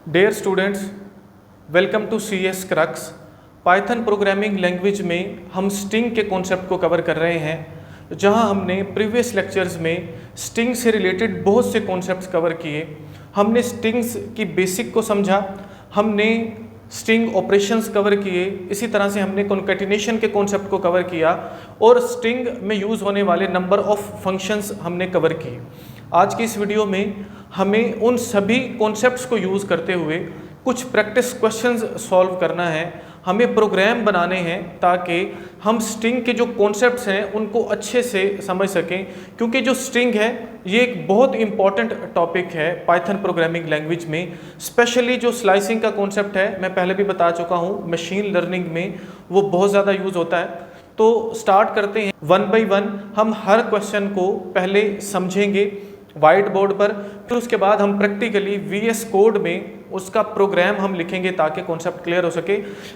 Dear students, welcome to C S Crux. Python programming language में हम string के concept को कवर कर रहे हैं, जहां हमने प्रीवियस लेक्चर्स में स्ट्रिंग से रिलेटेड बहुत से कॉन्सेप्ट्स कवर किए। हमने स्ट्रिंग्स की बेसिक को समझा, हमने स्ट्रिंग ऑपरेशंस कवर किए, इसी तरह से हमने कॉन्कैटिनेशन के कॉन्सेप्ट को कवर किया और स्ट्रिंग में यूज़ होने वाले नंबर ऑफ फंक्शंस हमने कवर किए। आज की इस वीडियो में हमें उन सभी कॉन्सेप्ट्स को यूज़ करते हुए कुछ प्रैक्टिस क्वेश्चंस सॉल्व करना है, हमें प्रोग्राम बनाने हैं ताकि हम स्ट्रिंग के जो कॉन्सेप्ट्स हैं उनको अच्छे से समझ सकें, क्योंकि जो स्ट्रिंग है ये एक बहुत इंपॉर्टेंट टॉपिक है पाइथन प्रोग्रामिंग लैंग्वेज में। स्पेशली जो स्लाइसिंग का कॉन्सेप्ट है, मैं पहले भी बता चुका हूँ, मशीन लर्निंग में वो बहुत ज़्यादा यूज़ होता है। तो स्टार्ट करते हैं वन बाई वन। हम हर क्वेश्चन को पहले समझेंगे वाइट बोर्ड पर, फिर उसके बाद हम प्रैक्टिकली VS कोड में उसका प्रोग्राम हम लिखेंगे ताकि कॉन्सेप्ट क्लियर हो सके।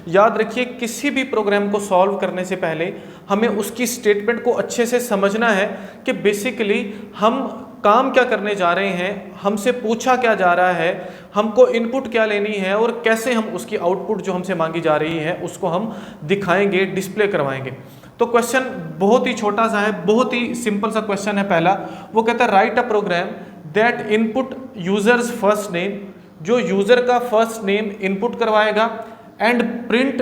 याद रखिए, किसी भी प्रोग्राम को सॉल्व करने से पहले हमें उसकी स्टेटमेंट को अच्छे से समझना है कि बेसिकली हम काम क्या करने जा रहे हैं, हमसे पूछा क्या जा रहा है, हमको इनपुट क्या लेनी है और कैसे हम उसकी आउटपुट जो हमसे मांगी जा रही है उसको हम दिखाएंगे, डिस्प्ले करवाएंगे। तो क्वेश्चन बहुत ही छोटा सा है, बहुत ही सिंपल सा क्वेश्चन है। पहला वो कहता है write a program that input users first name, जो यूजर का फर्स्ट नेम इनपुट करवाएगा, एंड प्रिंट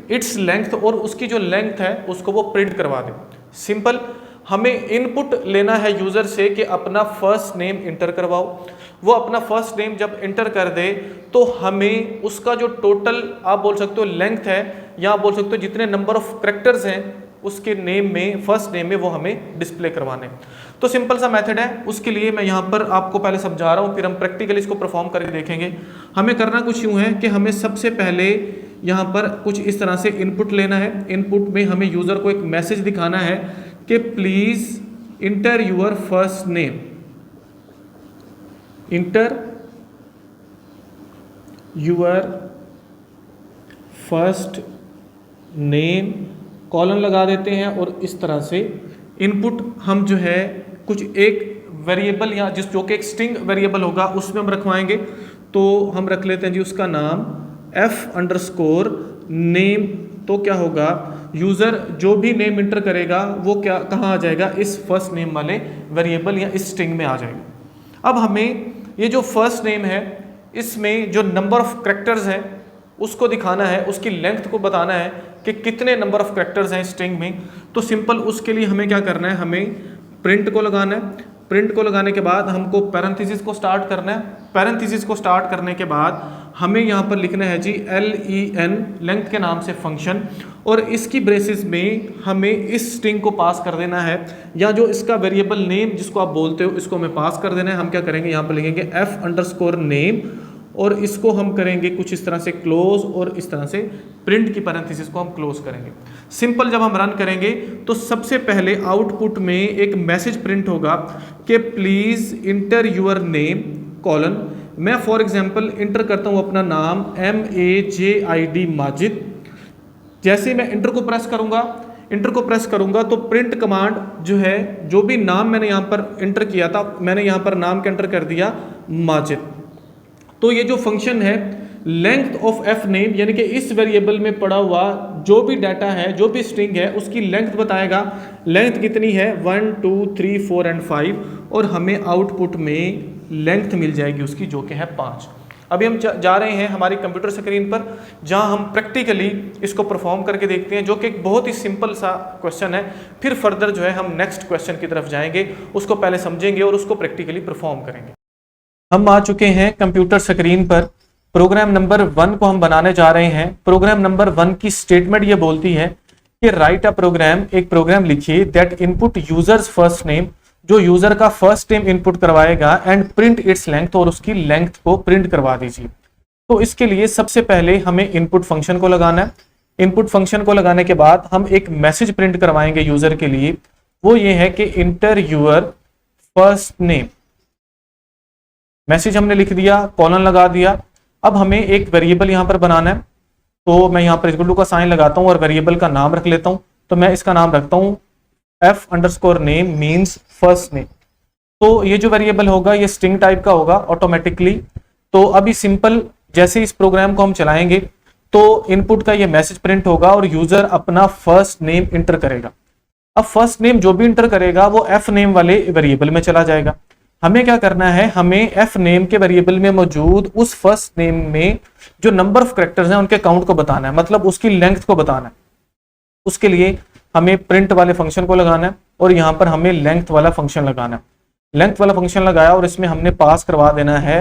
इट्स लेंथ, और उसकी जो लेंथ है उसको वो प्रिंट करवा दे। सिंपल, हमें इनपुट लेना है यूजर से कि अपना फर्स्ट नेम इंटर करवाओ। वो अपना फर्स्ट नेम जब इंटर कर दे तो हमें उसका जो टोटल आप बोल सकते हो लेंथ है, या आप बोल सकते हो जितने नंबर ऑफ कैरेक्टर्स हैं उसके नेम में, फर्स्ट नेम में, वो हमें डिस्प्ले करवाने। तो सिंपल सा मेथड है, उसके लिए मैं यहाँ पर आपको पहले समझा रहा हूँ, फिर हम प्रैक्टिकली इसको परफॉर्म करके देखेंगे। हमें करना कुछ यूँ है कि हमें सबसे पहले यहाँ पर कुछ इस तरह से इनपुट लेना है। इनपुट में हमें यूज़र को एक मैसेज दिखाना है कि please enter your first name, enter your first name, colon लगा देते हैं और इस तरह से इनपुट हम जो है कुछ एक वेरिएबल या जो कि एक स्ट्रिंग वेरिएबल होगा उसमें हम रखवाएंगे। तो हम रख लेते हैं जी उसका नाम f_name। तो क्या होगा, यूज़र जो भी नेम इंटर करेगा वो क्या कहाँ आ जाएगा, इस फर्स्ट नेम वाले वेरिएबल या इस स्ट्रिंग में आ जाएगा। अब हमें ये जो फर्स्ट नेम है इसमें जो नंबर ऑफ कैरेक्टर्स हैं उसको दिखाना है, उसकी लेंथ को बताना है कि कितने नंबर ऑफ कैरेक्टर्स हैं स्ट्रिंग में। तो सिंपल उसके लिए हमें क्या करना है, हमें प्रिंट को लगाना है। प्रिंट को लगाने के बाद हमको पैरेंथेसिस को स्टार्ट करना है। पैरेंथेसिस को स्टार्ट करने के बाद हमें यहाँ पर लिखना है जी len, लेंथ के नाम से फंक्शन, और इसकी ब्रेसिस में हमें इस स्ट्रिंग को पास कर देना है, या जो इसका वेरिएबल नेम जिसको आप बोलते हो इसको हमें पास कर देना है। हम क्या करेंगे, यहाँ पर लिखेंगे f_name, और इसको हम करेंगे कुछ इस तरह से क्लोज, और इस तरह से प्रिंट की पैरेंथेसिस को हम क्लोज करेंगे। सिंपल, जब हम रन करेंगे तो सबसे पहले आउटपुट में एक मैसेज प्रिंट होगा कि please enter your name colon. मैं फॉर एग्जांपल इंटर करता हूँ अपना नाम MAJID माजिद। जैसे मैं इंटर को प्रेस करूँगा तो प्रिंट कमांड जो है, जो भी नाम मैंने यहाँ पर इंटर किया था, मैंने यहाँ पर नाम का इंटर कर दिया माजिद। तो ये जो फंक्शन है लेंथ ऑफ f_name, यानी कि इस वेरिएबल में पड़ा हुआ जो भी डाटा है, जो भी स्ट्रिंग है उसकी लेंथ बताएगा। लेंथ कितनी है, 1 2 3 4 एंड 5, और हमें आउटपुट में लेंथ मिल जाएगी उसकी जो कि है 5। अभी हम जा रहे हैं हमारी कंप्यूटर स्क्रीन पर, जहां हम प्रैक्टिकली इसको परफॉर्म करके देखते हैं, जो कि एक बहुत ही सिंपल सा क्वेश्चन है। फिर फर्दर जो है हम नेक्स्ट क्वेश्चन की तरफ जाएंगे, उसको पहले समझेंगे और उसको प्रैक्टिकली परफॉर्म करेंगे। हम आ चुके हैं कंप्यूटर स्क्रीन पर। प्रोग्राम नंबर 1 को हम बनाने जा रहे हैं। प्रोग्राम नंबर 1 की स्टेटमेंट ये बोलती है कि राइट अ प्रोग्राम, एक प्रोग्राम लिखिए that input users first name, जो यूजर का फर्स्ट नेम इनपुट करवाएगा, एंड प्रिंट इट्स लेंथ, और उसकी लेंथ को प्रिंट करवा दीजिए। तो इसके लिए सबसे पहले हमें इनपुट फंक्शन को लगाना है। इनपुट फंक्शन को लगाने के बाद हम एक मैसेज प्रिंट करवाएंगे यूजर के लिए, वो ये है कि enter your first name. Message हमने लिख दिया, कॉलन लगा दिया। अब हमें एक वेरिएबल यहाँ पर बनाना है, तो मैं यहाँ पर इक्वल टू का साइन लगाता हूँ और वेरिएबल का नाम रख लेता हूँ। तो मैं इसका नाम रखता हूँ f_name मीन्स फर्स्ट नेम। तो ये जो वेरिएबल होगा ये स्ट्रिंग टाइप का होगा ऑटोमेटिकली। तो अभी सिंपल जैसे इस प्रोग्राम को हम चलाएंगे तो इनपुट का ये मैसेज प्रिंट होगा और यूजर अपना फर्स्ट नेम इंटर करेगा। अब फर्स्ट नेम जो भी इंटर करेगा वो एफ नेम वाले वेरिएबल में चला जाएगा। हमें क्या करना है, हमें एफ नेम के वेरिएबल में मौजूद उस फर्स्ट नेम में जो नंबर ऑफ कैरेक्टर्स हैं उनके काउंट को बताना है, मतलब उसकी लेंथ को बताना है। उसके लिए हमें प्रिंट वाले फंक्शन को लगाना है और यहां पर हमें लेंथ वाला फंक्शन लगाना है। लेंथ वाला फंक्शन लगाया और इसमें हमने पास करवा देना है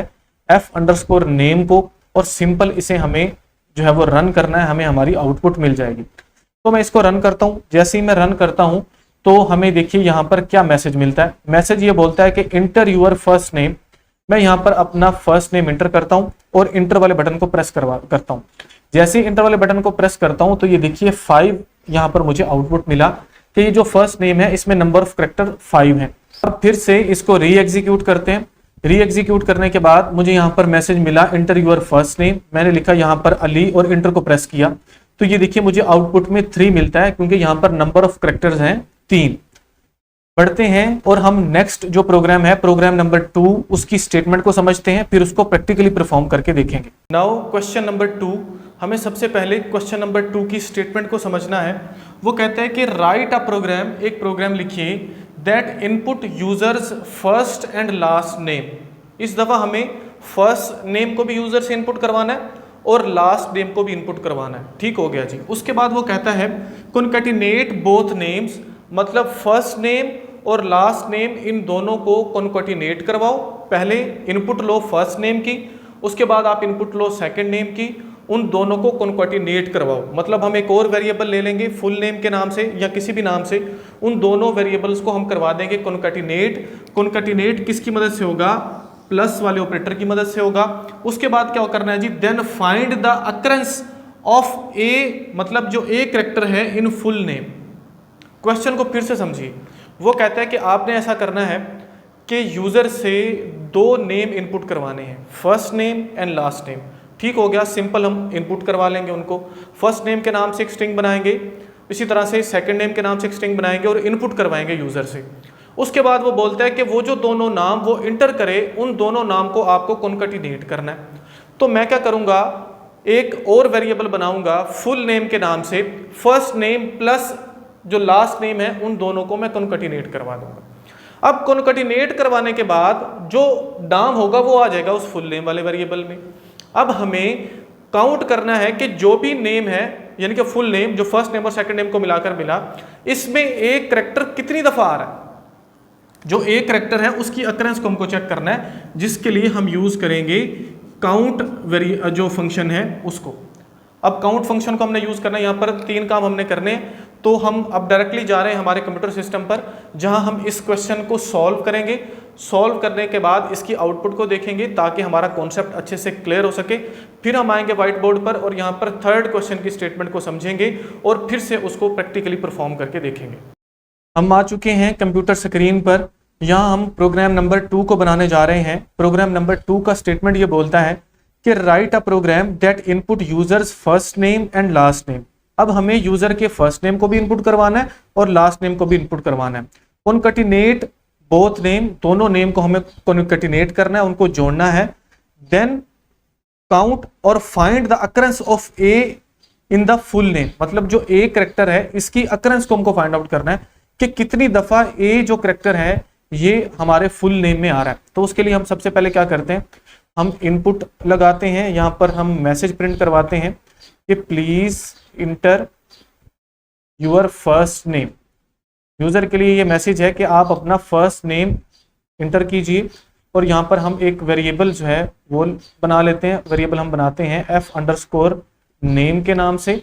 एफ अंडरस्कोर नेम को और सिंपल इसे हमें जो है वो रन करना है, हमें हमारी आउटपुट मिल जाएगी। तो मैं इसको रन करता हूं। जैसे ही मैं रन करता हूं तो हमें देखिए यहां पर क्या मैसेज मिलता है। मैसेज ये बोलता है कि इंटर यूर फर्स्ट नेम। मैं यहां पर अपना फर्स्ट नेम इंटर करता हूं और इंटर वाले बटन को प्रेस करता हूं। जैसे ही इंटर वाले बटन को प्रेस करता हूं तो ये देखिए 5 यहां पर मुझे आउटपुट मिला कि ये जो फर्स्ट नेम है इसमें नंबर ऑफ कैरेक्टर 5 है। अब फिर से इसको री एग्जीक्यूट करते हैं। री एग्जीक्यूट करने के बाद मुझे यहां पर मैसेज मिला इंटर यूर फर्स्ट नेम। मैंने लिखा यहां पर अली और इंटर को प्रेस किया तो ये देखिए मुझे आउटपुट में 3 मिलता है क्योंकि यहां पर नंबर ऑफ कैरेक्टर्स हैं 3। बढ़ते हैं और हम नेक्स्ट जो प्रोग्राम है प्रोग्राम नंबर 2 उसकी स्टेटमेंट को समझते हैं, फिर उसको प्रैक्टिकली परफॉर्म करके देखेंगे। नाउ क्वेश्चन नंबर 2, हमें सबसे पहले क्वेश्चन नंबर 2 की स्टेटमेंट को समझना है। वो कहता है कि राइट अ प्रोग्राम, एक प्रोग्राम लिखिए that input users first and last name. इस दफा हमें फर्स्ट नेम को भी यूजर से इनपुट करवाना है और लास्ट नेम को भी इनपुट करवाना है। ठीक हो गया जी। उसके बाद वो कहता है कॉन्कैटिनेट बोथ नेम्स, मतलब फर्स्ट नेम और लास्ट नेम इन दोनों को कॉन्कैटिनेट करवाओ। पहले इनपुट लो फर्स्ट नेम की, उसके बाद आप इनपुट लो सेकंड नेम की, उन दोनों को कॉन्कैटिनेट करवाओ। मतलब हम एक और वेरिएबल ले लेंगे फुल नेम के नाम से या किसी भी नाम से, उन दोनों वेरिएबल्स को हम करवा देंगे कॉन्कैटिनेट। कॉन्कैटिनेट किसकी मदद से होगा, प्लस वाले ऑपरेटर की मदद से होगा। उसके बाद क्या करना है ji, then find the occurrence of A, मतलब जो ए कैरेक्टर है इन फुल नेम। क्वेश्चन को फिर से समझिए। वो कहता है कि आपने ऐसा करना है कि यूजर से 2 नेम इनपुट करवाने हैं, first name and last name. ठीक हो गया, सिंपल हम इनपुट करवा लेंगे उनको। फर्स्ट नेम के नाम से एक स्ट्रिंग बनाएंगे, इसी तरह से सेकंड नेम के नाम से एक स्ट्रिंग बनाएंगे और इनपुट करवाएंगे यूजर से। उसके बाद वो बोलता है कि वो जो दोनों नाम वो इंटर करे, उन दोनों नाम को आपको कॉन्कैटिनेट करना है। तो मैं क्या करूंगा, एक और वेरिएबल बनाऊंगा फुल नेम के नाम से, फर्स्ट नेम प्लस जो लास्ट नेम है उन दोनों को मैं कॉन्कैटिनेट करवा दूंगा। अब कॉन्कैटिनेट करवाने के बाद जो नाम होगा वो आ जाएगा उस फुल नेम वाले वेरिएबल में। अब हमें काउंट करना है कि जो भी नेम है यानी कि फुल नेम जो फर्स्ट नेम और सेकंड नेम को मिलाकर मिला, इसमें एक कैरेक्टर कितनी दफा आ रहा है। जो एक कैरेक्टर है उसकी अकरेंस को हमको चेक करना है, जिसके लिए हम यूज करेंगे काउंट जो फंक्शन है उसको। अब काउंट फंक्शन को हमने यूज करना है, यहाँ पर 3 काम हमने करने हैं। तो हम अब डायरेक्टली जा रहे हैं हमारे कंप्यूटर सिस्टम पर, जहां हम इस क्वेश्चन को सॉल्व करेंगे। सॉल्व करने के बाद इसकी आउटपुट को देखेंगे ताकि हमारा कॉन्सेप्ट अच्छे से क्लियर हो सके। फिर हम आएंगे व्हाइट बोर्ड पर और यहाँ पर थर्ड क्वेश्चन की स्टेटमेंट को समझेंगे और फिर से उसको प्रैक्टिकली परफॉर्म करके देखेंगे। हम आ चुके हैं कंप्यूटर स्क्रीन पर। यहाँ हम प्रोग्राम नंबर 2 को बनाने जा रहे हैं। प्रोग्राम नंबर 2 का स्टेटमेंट ये बोलता है कि write a program that input users first name and last name. अब हमें यूजर के फर्स्ट नेम को भी इनपुट करवाना है और लास्ट नेम को भी इनपुट करवाना है। कॉन्कैटिनेट बोथ नेम, दोनों नेम को हमें कॉन्कैटिनेट करना है, उनको जोड़ना है। देन काउंट और find the occurrence of A in the full name, मतलब जो ए कैरेक्टर है इसकी अकरेंस को हमको फाइंड आउट करना है कि कितनी दफा ए जो कैरेक्टर है ये हमारे फुल नेम में आ रहा है। तो उसके लिए हम सबसे पहले क्या करते हैं, हम इनपुट लगाते हैं। यहाँ पर हम मैसेज प्रिंट करवाते हैं कि please enter your first name. User के लिए ये मैसेज है कि आप अपना फर्स्ट नेम इंटर कीजिए। और यहाँ पर हम एक वेरिएबल जो है वो बना लेते हैं। वेरिएबल हम बनाते हैं एफ अंडरस्कोर नेम के नाम से।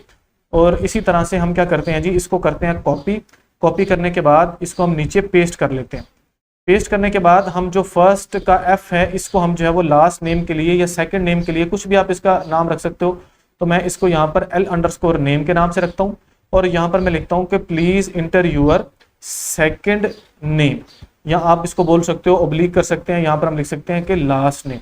और इसी तरह से हम क्या करते हैं जी, इसको करते हैं कॉपी। कॉपी करने के बाद इसको हम नीचे पेस्ट कर लेते हैं। पेस्ट करने के बाद हम जो फर्स्ट का एफ है इसको हम जो है वो लास्ट नेम के लिए या सेकंड नेम के लिए कुछ भी आप इसका नाम रख सकते हो। तो मैं इसको यहाँ पर एल अंडरस्कोर नेम के नाम से रखता हूँ और यहाँ पर मैं लिखता हूँ कि please enter your second name, या आप इसको बोल सकते हो ओब्लिक कर सकते हैं। यहाँ पर हम लिख सकते हैं कि लास्ट नेम।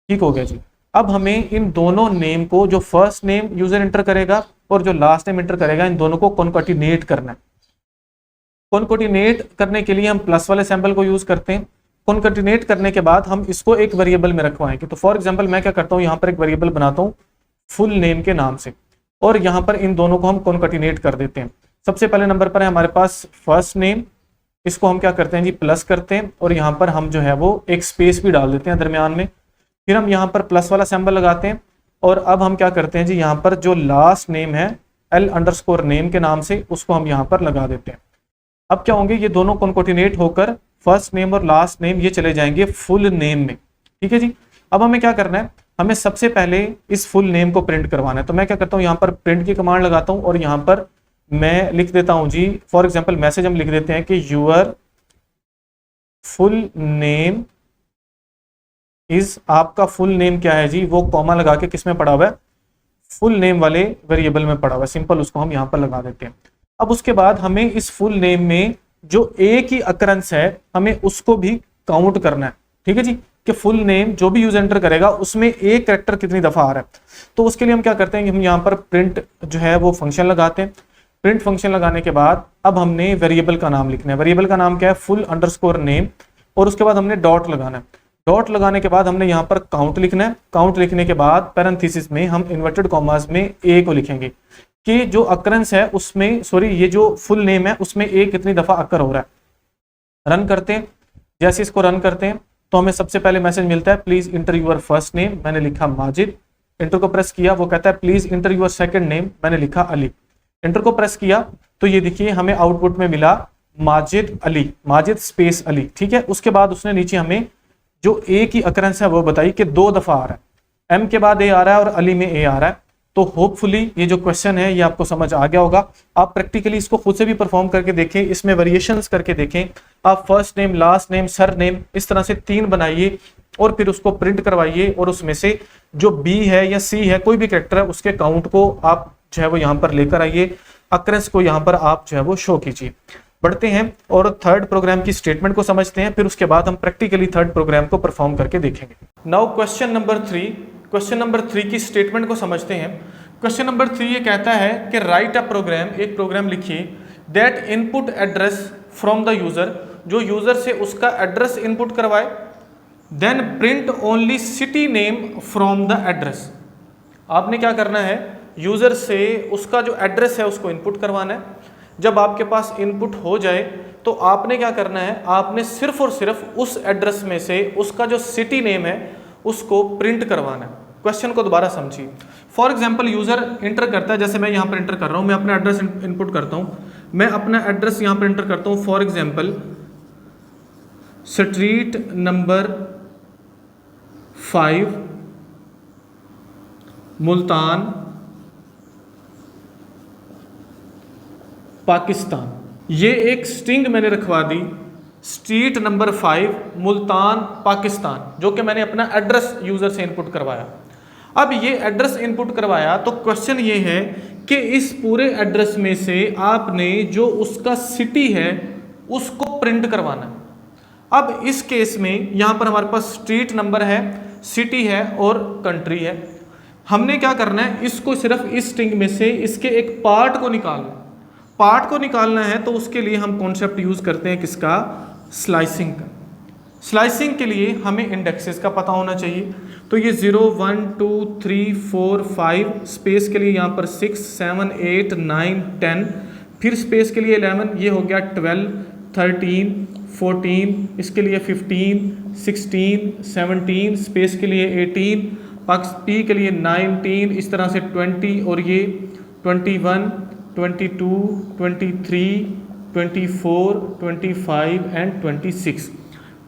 ठीक हो गया जी। अब हमें इन दोनों नेम को, जो फर्स्ट नेम यूजर इंटर करेगा और जो लास्ट नेम इंटर करेगा, इन दोनों को कॉन्कैटिनेट करना है। कॉन्कैटिनेट करने के लिए हम प्लस वाले सैंपल को यूज करते हैं। कॉन्कैटिनेट करने के बाद हम इसको एक वेरिएबल में रखवाएंगे। तो फॉर एग्जांपल मैं क्या करता हूँ, यहाँ पर एक वेरिएबल बनाता हूँ फुल नेम के नाम से, और यहाँ पर इन दोनों को हम कॉन्कैटिनेट कर देते हैं। सबसे पहले नंबर पर है हमारे पास फर्स्ट नेम, इसको हम क्या करते हैं जी प्लस करते हैं, और यहाँ पर हम जो है वो एक स्पेस भी डाल देते हैं दरमियान में। फिर हम यहाँ पर प्लस वाला सिंबल लगाते हैं, और अब हम क्या करते हैं जी यहाँ पर जो लास्ट नेम है L_name के नाम से, उसको हम यहाँ पर लगा देते हैं। अब क्या होंगे, ये दोनों कॉन्कैटिनेट होकर फर्स्ट नेम और लास्ट नेम ये चले जाएंगे फुल नेम में। ठीक है जी। अब हमें क्या करना है, हमें सबसे पहले इस फुल नेम को प्रिंट करवाना है। तो मैं क्या करता हूँ, यहाँ पर प्रिंट की कमांड लगाता हूँ, और यहाँ पर मैं लिख देता हूँ जी, फॉर एग्जाम्पल मैसेज हम लिख देते हैं कि यूर फुल नेम इज, आपका फुल नेम क्या है जी, वो कॉमा लगा के किस में पड़ा हुआ है, फुल नेम वाले वेरिएबल में पड़ा हुआ है। सिंपल उसको हम यहाँ पर लगा देते हैं। अब उसके बाद हमें इस फुल नेम में जो एक ही अकरेंस है हमें उसको भी काउंट करना है। ठीक है जी, कि फुल नेम जो भी यूज एंटर करेगा उसमें एक कैरेक्टर कितनी दफा आ रहा है। तो उसके लिए हम क्या करते हैं कि हम यहाँ पर प्रिंट जो है वो फंक्शन लगाते हैं। प्रिंट फंक्शन लगाने के बाद अब हमने वेरिएबल का नाम लिखना है। वेरिएबल का नाम क्या है, full_name, और उसके बाद हमने डॉट लगाना है। डॉट लगाने के बाद हमने यहाँ पर काउंट लिखना है। काउंट लिखने के बाद पैरेंथेसिस में हम इन्वर्टेड कॉमास में ए को लिखेंगे कि जो अकरेंस है उसमें, सॉरी ये जो फुल नेम है उसमें ए कितनी दफा अकर हो रहा है। रन करते हैं। जैसे इसको रन करते हैं तो हमें सबसे पहले मैसेज मिलता है please enter your first name, मैंने लिखा माजिद। इंटर को प्रेस किया, वो कहता है please enter your second name, मैंने लिखा अली। इंटर को प्रेस किया तो ये देखिए हमें आउटपुट में मिला माजिद अली, माजिद स्पेस अली। ठीक है। उसके बाद उसने नीचे हमें जो ए की अकरेंस है वो बताई कि 2 दफा आ रहा है, एम के बाद ए आ रहा है और अली में ए आ रहा है। तो होपफुली ये जो क्वेश्चन है ये आपको समझ आ गया होगा। आप प्रैक्टिकली इसको खुद से भी परफॉर्म करके देखें, इसमें वेरिएशंस करके देखें। आप first name, last name, sir name इस तरह से 3 बनाइए और फिर उसको प्रिंट करवाइए, और उसमें से जो बी है या सी है कोई भी कैरेक्टर है उसके काउंट को आप जो है वो यहाँ पर लेकर आइए, अकरेंस को यहाँ पर आप जो है वो शो कीजिए। बढ़ते हैं और थर्ड प्रोग्राम की स्टेटमेंट को समझते हैं, फिर उसके बाद हम प्रैक्टिकली थर्ड प्रोग्राम को परफॉर्म करके देखेंगे। नाउ क्वेश्चन नंबर 3 की स्टेटमेंट को समझते हैं। क्वेश्चन नंबर 3 ये कहता है कि राइट अ प्रोग्राम, एक प्रोग्राम लिखिए that input address from the user, जो यूजर से उसका एड्रेस इनपुट करवाए, then print only city name from the address. आपने क्या करना है, यूजर से उसका जो एड्रेस है उसको इनपुट करवाना है। जब आपके पास इनपुट हो जाए तो आपने क्या करना है, आपने सिर्फ और सिर्फ उस एड्रेस में से उसका जो सिटी नेम है उसको प्रिंट करवाना है। क्वेश्चन को दोबारा समझिए। फॉर एग्जाम्पल यूजर इंटर करता है, जैसे मैं यहाँ पर इंटर कर रहा हूँ, मैं अपना एड्रेस इनपुट करता हूँ। मैं अपना एड्रेस यहाँ पर इंटर करता हूँ, for example street number 5 Multan Pakistan. ये एक स्ट्रिंग मैंने रखवा दी, स्ट्रीट नंबर 5 मुल्तान पाकिस्तान, जो कि मैंने अपना एड्रेस यूजर से इनपुट करवाया। अब ये एड्रेस इनपुट करवाया तो क्वेश्चन ये है कि इस पूरे एड्रेस में से आपने जो उसका सिटी है उसको प्रिंट करवाना है। अब इस केस में यहां पर हमारे पास स्ट्रीट नंबर है, सिटी है और कंट्री है। हमने क्या करना है, इसको सिर्फ इस स्ट्रिंग में से इसके एक पार्ट को निकालना है। तो उसके लिए हम कॉन्सेप्ट यूज करते हैं किसका, स्लाइसिंग का। स्लाइसिंग के लिए हमें इंडेक्सेस का पता होना चाहिए। तो ये 0 1 2 3 4 5, स्पेस के लिए यहाँ पर 6 7 8 9 10, फिर स्पेस के लिए 11, ये हो गया 12 13 14, इसके लिए 15 16 17, स्पेस के लिए 18, पी के लिए 19, इस तरह से 20, और ये 21 22 23 24 25 एंड 26।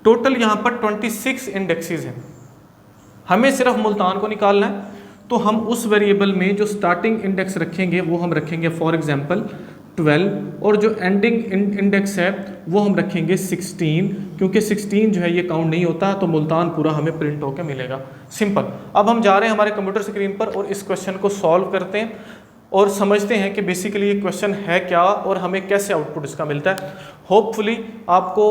टोटल यहाँ पर 26 इंडेक्सेस हैं। हमें सिर्फ मुल्तान को निकालना है, तो हम उस वेरिएबल में जो स्टार्टिंग इंडेक्स रखेंगे वो हम रखेंगे फॉर एग्जांपल 12, और जो एंडिंग इंडेक्स है वो हम रखेंगे 16, क्योंकि 16 जो है ये काउंट नहीं होता, तो मुल्तान पूरा हमें प्रिंट होकर मिलेगा। सिंपल। अब हम जा रहे हैं हमारे कंप्यूटर स्क्रीन पर और इस क्वेश्चन को सॉल्व करते हैं और समझते हैं कि बेसिकली ये क्वेश्चन है क्या और हमें कैसे आउटपुट इसका मिलता है। होपफुली आपको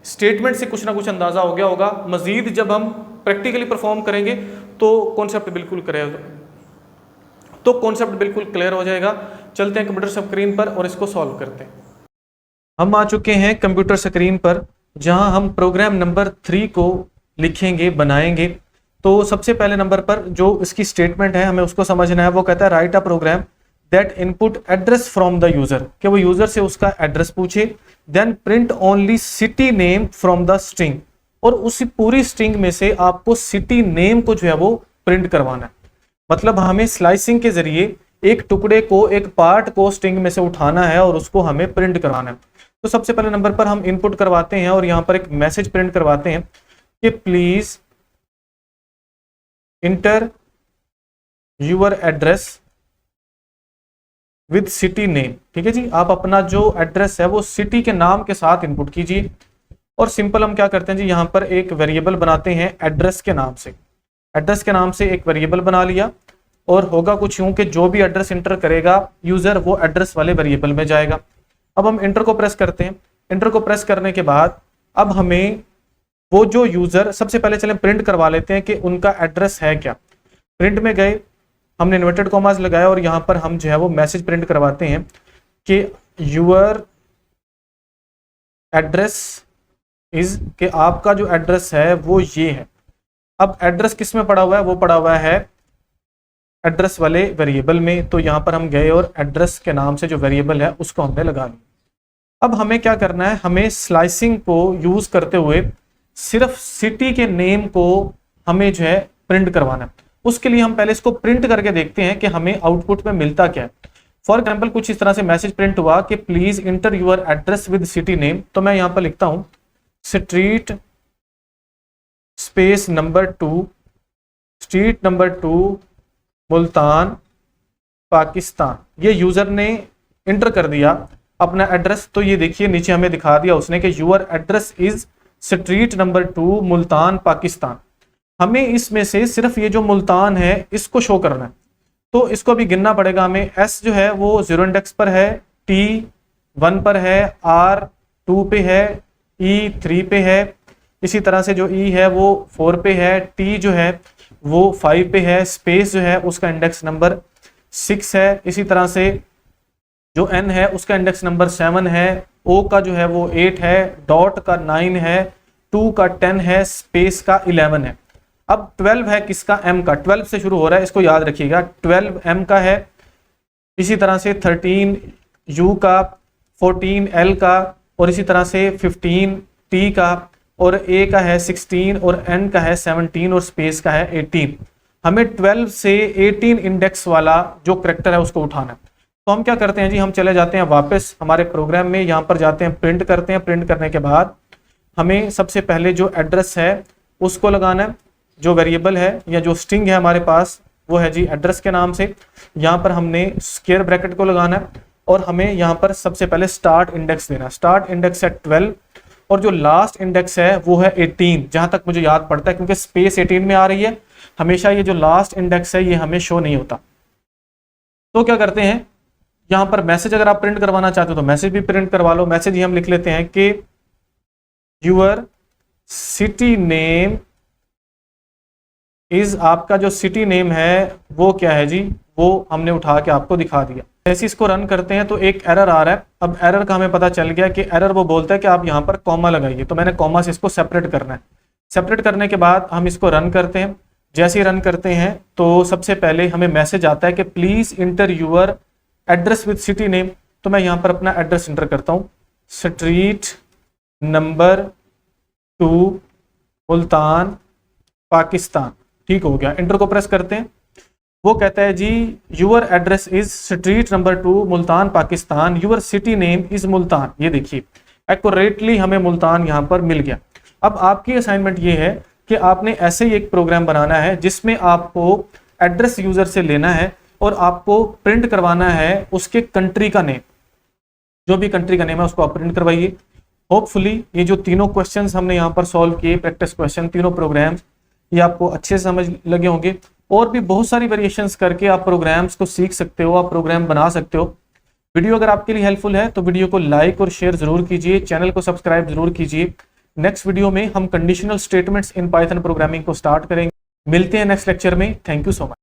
स्टेटमेंट से कुछ ना कुछ अंदाज़ा हो गया होगा। मज़ीद जब हम प्रैक्टिकली परफॉर्म करेंगे तो कॉन्सेप्ट बिल्कुल क्लियर हो जाएगा। चलते हैं कंप्यूटर स्क्रीन पर और इसको सॉल्व करते हैं। हम आ चुके हैं कंप्यूटर स्क्रीन पर जहां हम प्रोग्राम नंबर 3 को लिखेंगे, बनाएंगे। तो सबसे पहले नंबर पर जो इसकी स्टेटमेंट है हमें उसको समझना है। वो कहता है write a program that input address from the user, कि वो यूजर से उसका एड्रेस पूछे, then print only city name from the string, और उसी पूरी स्ट्रिंग में से आपको सिटी नेम को जो है वो प्रिंट करवाना है। मतलब हमें स्लाइसिंग के जरिए एक टुकड़े को, एक पार्ट को स्ट्रिंग में से उठाना है और उसको हमें प्रिंट करवाना है। तो सबसे पहले नंबर पर हम इनपुट करवाते हैं और यहां पर एक मैसेज प्रिंट करवाते हैं कि please enter your address with city name. ठीक है जी, आप अपना जो एड्रेस है वो सिटी के नाम के साथ इनपुट कीजिए। और सिंपल हम क्या करते हैं जी, यहां पर एक वेरिएबल बनाते हैं एड्रेस के नाम से। एड्रेस के नाम से एक वेरिएबल बना लिया, और होगा कुछ यूं कि जो भी एड्रेस इंटर करेगा यूजर, वो एड्रेस वाले वेरिएबल में जाएगा। अब हम इंटर को प्रेस करते हैं। इंटर को प्रेस करने के बाद अब हमें वो जो यूजर, सबसे पहले चलें प्रिंट करवा लेते हैं कि उनका एड्रेस है क्या। प्रिंट में गए, हमने इन्वर्टेड कॉमास लगाया और यहां पर हम जो है वो मैसेज प्रिंट करवाते हैं कि यूर एड्रेस इज, कि आपका जो एड्रेस है वो ये है। अब एड्रेस किस में पड़ा हुआ है, वो पड़ा हुआ है एड्रेस वाले वेरिएबल में। तो यहां पर हम गए और एड्रेस के नाम से जो वेरिएबल है उसको हमने लगा लिया। अब हमें क्या करना है, हमें स्लाइसिंग को यूज करते हुए सिर्फ सिटी के नेम को हमें जो है प्रिंट करवाना है। उसके लिए हम पहले इसको प्रिंट करके देखते हैं कि हमें आउटपुट में मिलता क्या है। फॉर एग्जाम्पल कुछ इस तरह से मैसेज प्रिंट हुआ कि please enter your address with city name. तो मैं यहां पर लिखता हूं street space number 2, street number 2 Multan Pakistan. ये यूजर ने इंटर कर दिया अपना एड्रेस। तो ये देखिए नीचे हमें दिखा दिया उसने कि your address is street number 2 Multan Pakistan. हमें इसमें से सिर्फ ये जो मुल्तान है इसको शो करना है, तो इसको भी गिनना पड़ेगा हमें। एस जो है वो 0 इंडेक्स पर है, टी 1 पर है, आर 2 पे है, ई 3 पे है, इसी तरह से जो ई है वो 4 पे है, टी जो है वो 5 पे है, स्पेस जो है उसका इंडेक्स नंबर 6 है, इसी तरह से जो एन है उसका इंडेक्स नंबर 7 है, ओ का जो है वो 8 है, डॉट का 9 है, 2 का 10 है, स्पेस का 11 है। अब 12 है किसका, एम का, 12 से शुरू हो रहा है, इसको याद रखिएगा, 12 एम का है। इसी तरह से 13 यू का, 14 एल का, और इसी तरह से 15 टी का, और ए का है 16, और एन का है 17, और स्पेस का है 18। हमें 12 से 18 इंडेक्स वाला जो करैक्टर है उसको उठाना है। तो हम क्या करते हैं जी, हम चले जाते हैं वापस हमारे प्रोग्राम में, यहाँ पर जाते हैं, प्रिंट करते हैं। प्रिंट करने के बाद हमें सबसे पहले जो एड्रेस है उसको लगाना है। जो वेरिएबल है या जो स्ट्रिंग है हमारे पास वो है जी एड्रेस के नाम से। यहाँ पर हमने स्क्वायर ब्रैकेट को लगाना है, और हमें यहाँ पर सबसे पहले स्टार्ट इंडेक्स देना है। स्टार्ट इंडेक्स है 12, और जो लास्ट इंडेक्स है वो है 18, जहां तक मुझे याद पड़ता है, क्योंकि स्पेस 18 में आ रही है। हमेशा ये जो लास्ट इंडेक्स है ये हमें शो नहीं होता। तो क्या करते हैं, यहां पर मैसेज अगर आप प्रिंट करवाना चाहते हो तो मैसेज भी प्रिंट करवा लो। मैसेज ही हम लिख लेते हैं कि यूर सिटी नेम इज, आपका जो सिटी नेम है वो क्या है जी, वो हमने उठा के आपको दिखा दिया। जैसे इसको रन करते हैं तो एक एरर आ रहा है। अब एरर का हमें पता चल गया कि एरर वो बोलता है कि आप यहाँ पर कॉमा लगाइए। तो मैंने कॉमा से इसको सेपरेट करना है। सेपरेट करने के बाद हम इसको रन करते हैं। जैसे ही रन करते हैं तो सबसे पहले हमें मैसेज आता है कि please enter your address with city name. तो मैं यहाँ पर अपना एड्रेस इंटर करता हूँ, स्ट्रीट नंबर 2 मुल्तान पाकिस्तान। ठीक हो गया, इंटर को प्रेस करते हैं। वो कहता है ji your address is street number 2 Multan Pakistan, your city name is Multan. ये देखिए एक्यूरेटली हमें मुल्तान यहाँ पर मिल गया। अब आपकी असाइनमेंट ये है कि आपने ऐसे ही एक प्रोग्राम बनाना है जिसमें आपको एड्रेस यूजर से लेना है और आपको प्रिंट करवाना है उसके कंट्री का नेम। जो भी कंट्री का नेम है उसको आप प्रिंट करवाइए। होपफुली ये जो तीनों क्वेश्चंस हमने यहाँ पर सॉल्व किए, प्रैक्टिस क्वेश्चन, तीनों प्रोग्राम्स, ये आपको अच्छे से समझ लगे होंगे। और भी बहुत सारी वेरिएशंस करके आप प्रोग्राम्स को सीख सकते हो, आप प्रोग्राम बना सकते हो। वीडियो अगर आपके लिए हेल्पफुल है तो वीडियो को लाइक और शेयर जरूर कीजिए, चैनल को सब्सक्राइब जरूर कीजिए। नेक्स्ट वीडियो में हम conditional statements in Python programming को स्टार्ट करेंगे। मिलते हैं नेक्स्ट लेक्चर में। Thank you so much.